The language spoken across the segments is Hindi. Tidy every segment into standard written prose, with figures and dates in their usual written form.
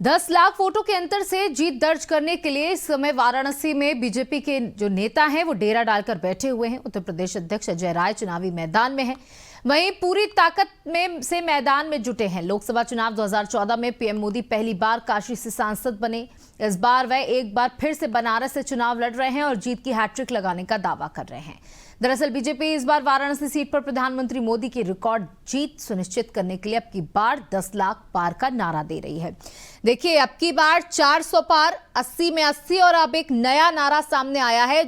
10 लाख वोटों के अंतर से जीत दर्ज करने के लिए इस समय वाराणसी में बीजेपी के जो नेता हैं वो डेरा डालकर बैठे हुए हैं। उत्तर प्रदेश अध्यक्ष अजय राय चुनावी मैदान में हैं, वहीं पूरी ताकत में से मैदान में जुटे हैं। लोकसभा चुनाव 2014 में पीएम मोदी पहली बार काशी से सांसद बने। इस बार वह एक बार फिर से बनारस से चुनाव लड़ रहे हैं और जीत की हैट्रिक लगाने का दावा कर रहे हैं। दरअसल बीजेपी इस बार वाराणसी सीट पर प्रधानमंत्री मोदी की रिकॉर्ड जीत सुनिश्चित करने के लिए अब की बार 10 लाख पार का नारा दे रही है। देखिए, अब की बार 400 पार, 80 में 80 और अब एक नया नारा सामने आया है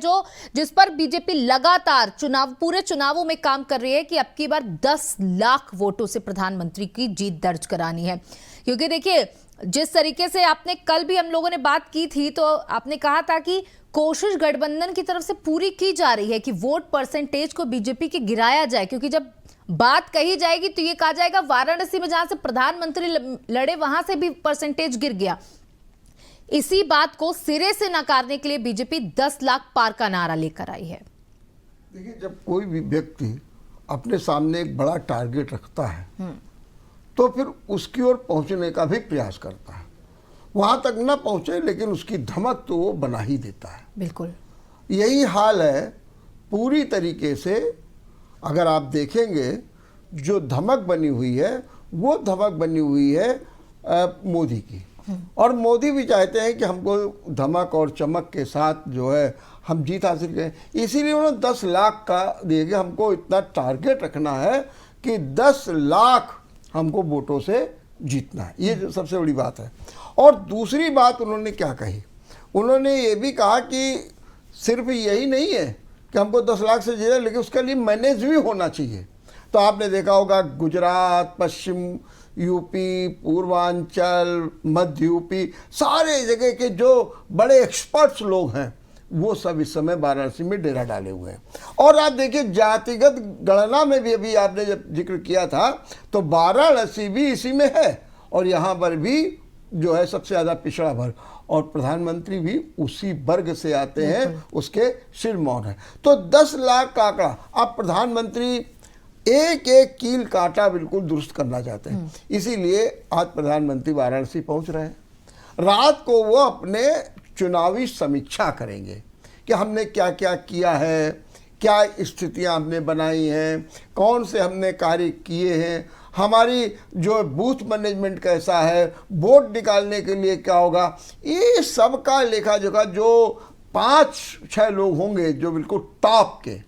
जिस पर बीजेपी लगातार पूरे चुनावों में काम कर रही है कि अब की बार 10 लाख वोटों से प्रधानमंत्री की जीत दर्ज करानी है। क्योंकि देखिए, जिस तरीके से आपने कल भी हम लोगों ने बात की थी तो आपने कहा था कि कोशिश गठबंधन की तरफ से पूरी की जा रही है कि वोट परसेंटेज को बीजेपी के गिराया जाए, क्योंकि जब बात कही जाएगी तो ये कहा जाएगा वाराणसी में जहां से प्रधानमंत्री लड़े वहां से भी परसेंटेज गिर गया। इसी बात को सिरे से नकारने के लिए बीजेपी 10 लाख पार का नारा लेकर आई है। देखिए, जब कोई भी व्यक्ति अपने सामने एक बड़ा टारगेट रखता है तो फिर उसकी ओर पहुंचने का भी प्रयास करता है। वहां तक न पहुंचे लेकिन उसकी धमक तो वो बना ही देता है। बिल्कुल यही हाल है पूरी तरीके से। अगर आप देखेंगे जो धमक बनी हुई है वो धमक बनी हुई है मोदी की, और मोदी भी चाहते हैं कि हमको धमक और चमक के साथ जो है हम जीत हासिल करें। इसीलिए उन्होंने 10 लाख का दिए कि हमको इतना टारगेट रखना है कि 10 लाख हमको वोटों से जीतना है। ये सबसे बड़ी बात है। और दूसरी बात उन्होंने क्या कही, उन्होंने ये भी कहा कि सिर्फ यही नहीं है कि हमको 10 लाख से जीतना, लेकिन उसके लिए मैनेज भी होना चाहिए। तो आपने देखा होगा गुजरात, पश्चिम यूपी, पूर्वांचल, मध्य यूपी, सारे जगह के जो बड़े एक्सपर्ट्स लोग हैं वो सब इस समय वाराणसी में डेरा डाले हुए हैं। और आप देखिए, जातिगत गणना में भी अभी आपने जब जिक्र किया था तो वाराणसी भी इसी में है और यहाँ पर भी जो है सबसे ज़्यादा पिछड़ा वर्ग, और प्रधानमंत्री भी उसी वर्ग से आते हैं, उसके सिरमौर हैं। तो 10 लाख का आंकड़ा, अब प्रधानमंत्री एक एक कील कांटा बिल्कुल दुरुस्त करना चाहते हैं। इसीलिए आज प्रधानमंत्री वाराणसी पहुंच रहे हैं। रात को वो अपने चुनावी समीक्षा करेंगे कि हमने क्या क्या किया है, क्या स्थितियां हमने बनाई हैं, कौन से हमने कार्य किए हैं, हमारी जो बूथ मैनेजमेंट कैसा है, वोट निकालने के लिए क्या होगा। ये सब का लेखा जोखा जो 5-6 लोग होंगे जो बिल्कुल टॉप के,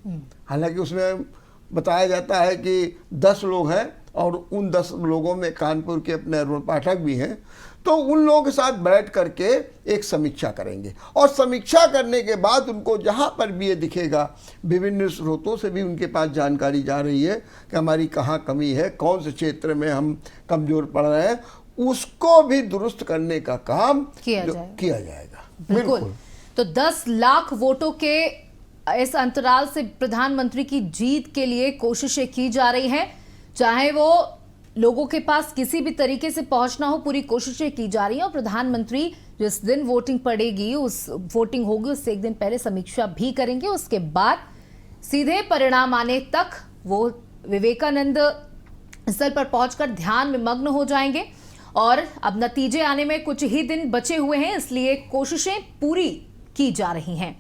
हालांकि उसमें बताया जाता है कि 10 लोग हैं और उन 10 लोगों में कानपुर के अपने अरुण पाठक भी हैं, तो उन लोगों के साथ बैठ करके एक समीक्षा करेंगे। और समीक्षा करने के बाद उनको जहाँ पर भी ये दिखेगा, विभिन्न स्रोतों से भी उनके पास जानकारी जा रही है कि हमारी कहाँ कमी है, कौन से क्षेत्र में हम कमज़ोर पड़ रहे हैं, उसको भी दुरुस्त करने का काम किया जाएगा। बिल्कुल। तो 10 लाख वोटों के इस अंतराल से प्रधानमंत्री की जीत के लिए कोशिशें की जा रही हैं, चाहे वो लोगों के पास किसी भी तरीके से पहुंचना हो, पूरी कोशिशें की जा रही हैं। और प्रधानमंत्री जिस दिन वोटिंग होगी उससे एक दिन पहले समीक्षा भी करेंगे। उसके बाद सीधे परिणाम आने तक वो विवेकानंद स्थल पर पहुंचकर ध्यान में मग्न हो जाएंगे। और अब नतीजे आने में कुछ ही दिन बचे हुए हैं, इसलिए कोशिशें पूरी की जा रही हैं।